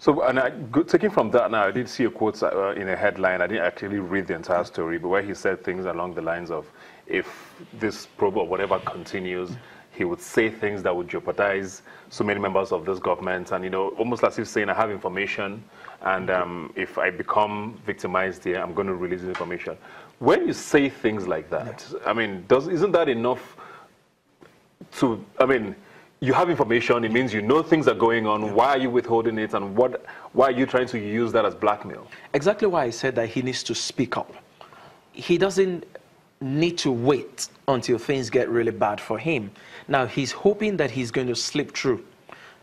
So, taking from that now, I did see a quote in a headline. I didn't actually read the entire story, but where he said things along the lines of, if this probe or whatever continues, he would say things that would jeopardize so many members of this government, and, you know, almost as if saying, I have information, and if I become victimized here, I'm going to release information. When you say things like that, I mean, isn't that enough to, I mean, you have information, it means you know things are going on. Why are you withholding it, and why are you trying to use that as blackmail? Exactly why I said that he needs to speak up. He doesn't need to wait until things get really bad for him. Now, he's hoping that he's going to slip through.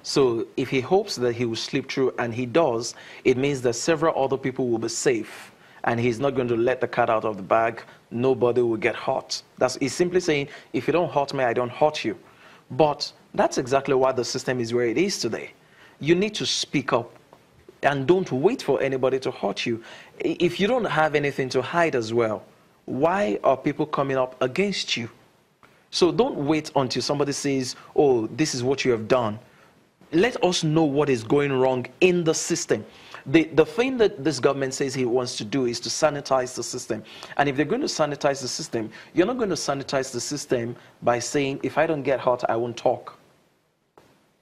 So if he hopes that he will slip through, and he does, it means that several other people will be safe, and he's not going to let the cat out of the bag. Nobody will get hurt. He's simply saying, if you don't hurt me, I don't hurt you. But that's exactly why the system is where it is today. You need to speak up and don't wait for anybody to hurt you. If you don't have anything to hide as well, why are people coming up against you? So don't wait until somebody says, oh, this is what you have done. Let us know what is going wrong in the system. The thing that this government says he wants to do is to sanitize the system. And if they're going to sanitize the system, you're not going to sanitize the system by saying, if I don't get hurt, I won't talk.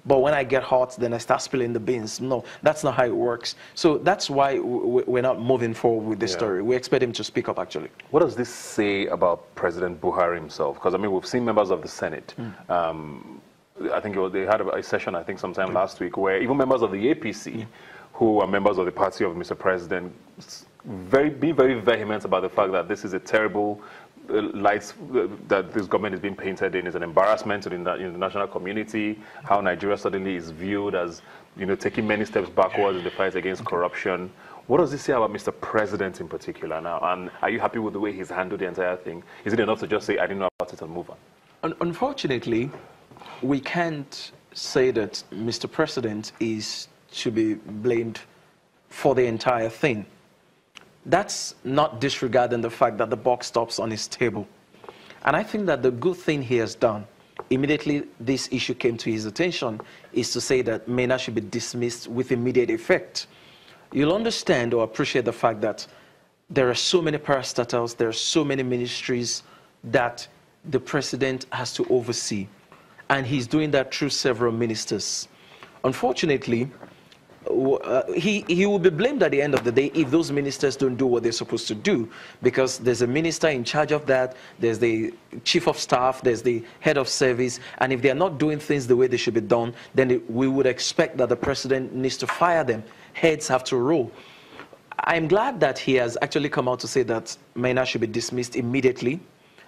But when I get hurt, then I start spilling the beans. No, that's not how it works. So that's why we're not moving forward with this story. We expect him to speak up, actually. What does this say about President Buhari himself? Because, I mean, we've seen members of the Senate. I think they had a session, I think, sometime last week, where even members of the APC, who are members of the party of Mr. President, be very vehement about the fact that this is a terrible light that this government is being painted in. Is an embarrassment to the international community, how Nigeria suddenly is viewed as, you know, taking many steps backwards in the fight against corruption. What does this say about Mr. President in particular now? And are you happy with the way he's handled the entire thing? Is it enough to just say, I didn't know about it and move on? Unfortunately, we can't say that Mr. President is to be blamed for the entire thing. That's not disregarding the fact that the buck stops on his table. And I think that the good thing he has done, immediately this issue came to his attention, is to say that MENA should be dismissed with immediate effect. You'll understand or appreciate the fact that there are so many parastatals, there are so many ministries that the president has to oversee. And he's doing that through several ministers. Unfortunately, he will be blamed at the end of the day if those ministers don't do what they're supposed to do, because there's a minister in charge of that, there's the chief of staff, there's the head of service, and if they're not doing things the way they should be done, then we would expect that the president needs to fire them. Heads have to roll. I'm glad that he has actually come out to say that MENA should be dismissed immediately,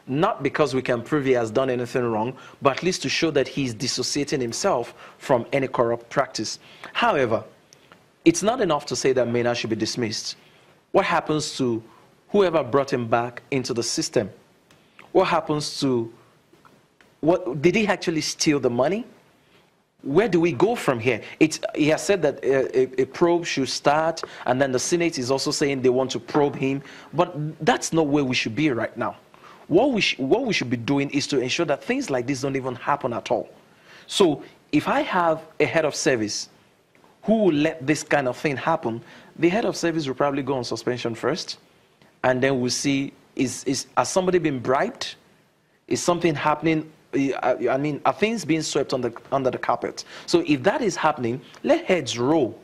not because we can prove he has done anything wrong, but at least to show that he's dissociating himself from any corrupt practice. However, it's not enough to say that MENA should be dismissed. What happens to whoever brought him back into the system? What happens to, did he actually steal the money? Where do we go from here? He has said that a probe should start, and then the Senate is also saying they want to probe him, but that's not where we should be right now. What we should be doing is to ensure that things like this don't even happen at all. So if I have a head of service who will let this kind of thing happen, the head of service will probably go on suspension first, and then we'll see, has somebody been bribed? Is something happening? I mean, are things being swept under the carpet? So if that is happening, let heads roll.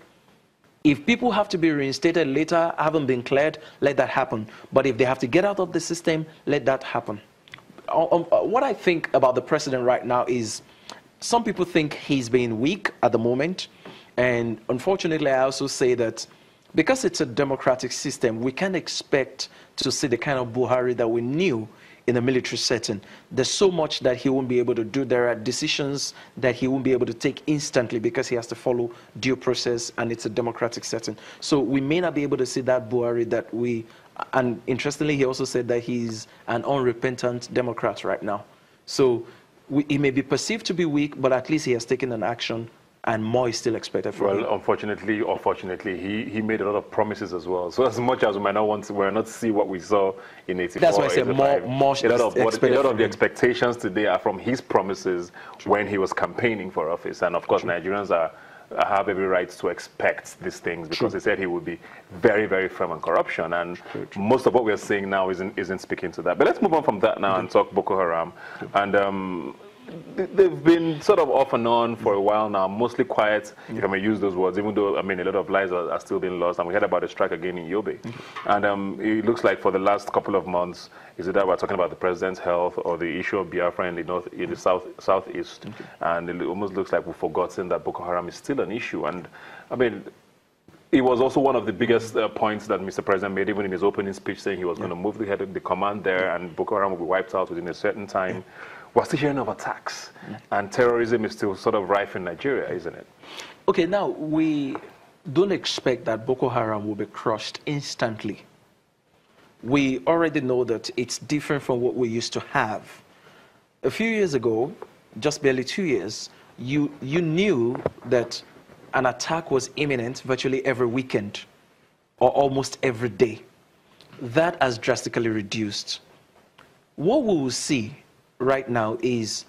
If people have to be reinstated later, haven't been cleared, let that happen. But if they have to get out of the system, let that happen. What I think about the president right now is, some people think he's being weak at the moment. And unfortunately, I also say that because it's a democratic system, we can't expect to see the kind of Buhari that we knew in a military setting. There's so much that he won't be able to do. There are decisions that he won't be able to take instantly because he has to follow due process, and it's a democratic setting. So we may not be able to see that Buhari that we, and interestingly, he also said that he's an unrepentant Democrat right now. So he may be perceived to be weak, but at least he has taken an action, and more is still expected from him. Well, unfortunately or fortunately, he made a lot of promises as well. So as much as we might not want to, we're not see what we saw in 84, that's why I said more a lot of the expectations today are from his promises when he was campaigning for office. And of course, Nigerians are have every right to expect these things, because he said he would be very, very firm on corruption. And most of what we're seeing now isn't speaking to that. But let's move on from that now and talk Boko Haram. And they've been sort of off and on for a while now, mostly quiet, if I may use those words, even though, I mean, a lot of lives are still being lost. And we heard about a strike again in Yobe. And it looks like for the last couple of months, is it that we're talking about the president's health or the issue of Biafra in the southeast? And it almost looks like we've forgotten that Boko Haram is still an issue. And, I mean, it was also one of the biggest points that Mr. President made, even in his opening speech, saying he was going to move the head of the command there and Boko Haram will be wiped out within a certain time. We're still hearing of attacks, and terrorism is still sort of rife in Nigeria, isn't it? Okay, now, we don't expect that Boko Haram will be crushed instantly. We already know that it's different from what we used to have. A few years ago, just barely 2 years, you knew that an attack was imminent virtually every weekend or almost every day. That has drastically reduced. What we will see right now is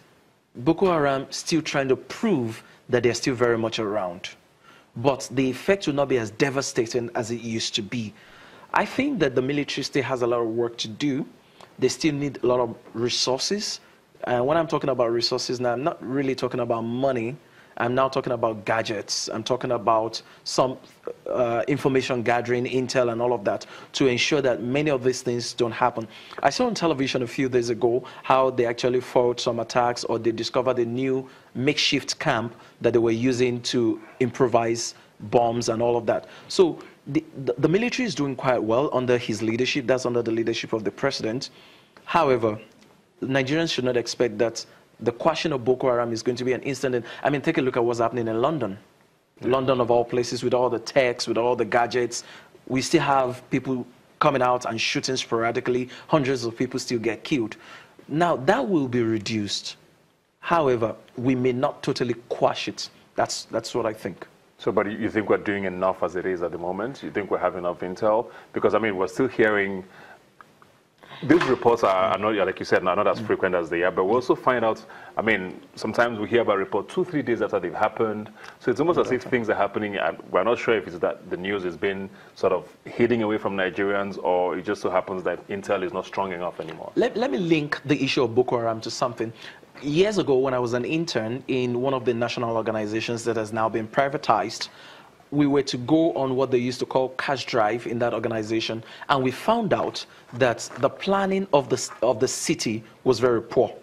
Boko Haram still trying to prove that they're still very much around. But the effect will not be as devastating as it used to be. I think that the military still has a lot of work to do. They still need a lot of resources. And when I'm talking about resources now, I'm not really talking about money. I'm now talking about gadgets. I'm talking about some information gathering, intel, and all of that to ensure that many of these things don't happen. I saw on television a few days ago how they actually fought some attacks, or they discovered a new makeshift camp that they were using to improvise bombs and all of that. So the military is doing quite well under his leadership. That's under the leadership of the president. However, Nigerians should not expect that the question of Boko Haram is going to be an instant. I mean, take a look at what's happening in London. London, of all places, with all the techs, with all the gadgets. We still have people coming out and shooting sporadically. Hundreds of people still get killed. Now, that will be reduced. However, we may not totally quash it. That's what I think. So, but you think we're doing enough as it is at the moment? You think we have enough intel? Because, I mean, we're still hearing... These reports are not, like you said, not as frequent as they are, but we also find out, I mean, sometimes we hear about reports 2-3 days after they've happened. So it's almost as if things are happening, and we're not sure if it's that the news is being sort of hidden away from Nigerians, or it just so happens that intel is not strong enough anymore. Let me link the issue of Boko Haram to something. Years ago, when I was an intern in one of the national organizations that has now been privatized, we were to go on what they used to call cash drive in that organization, and we found out that the planning of the city was very poor.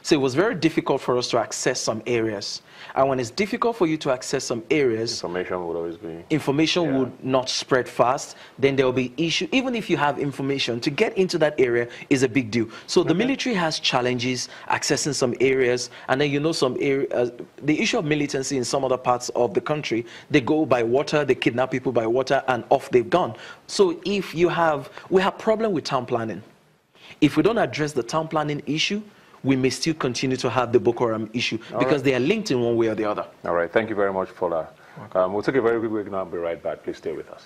So it was very difficult for us to access some areas. And when it's difficult for you to access some areas, information would always be... Information would not spread fast. Then there will be issue. Even if you have information, to get into that area is a big deal. So the military has challenges accessing some areas. And then, you know, some areas, the issue of militancy in some other parts of the country, they go by water, they kidnap people by water, and off they've gone. So if you have... We have problem with town planning. If we don't address the town planning issue, we may still continue to have the Boko Haram issue because they are linked in one way or the other. All right. Thank you very much, Fola. We'll take a very quick break now and be right back. Please stay with us.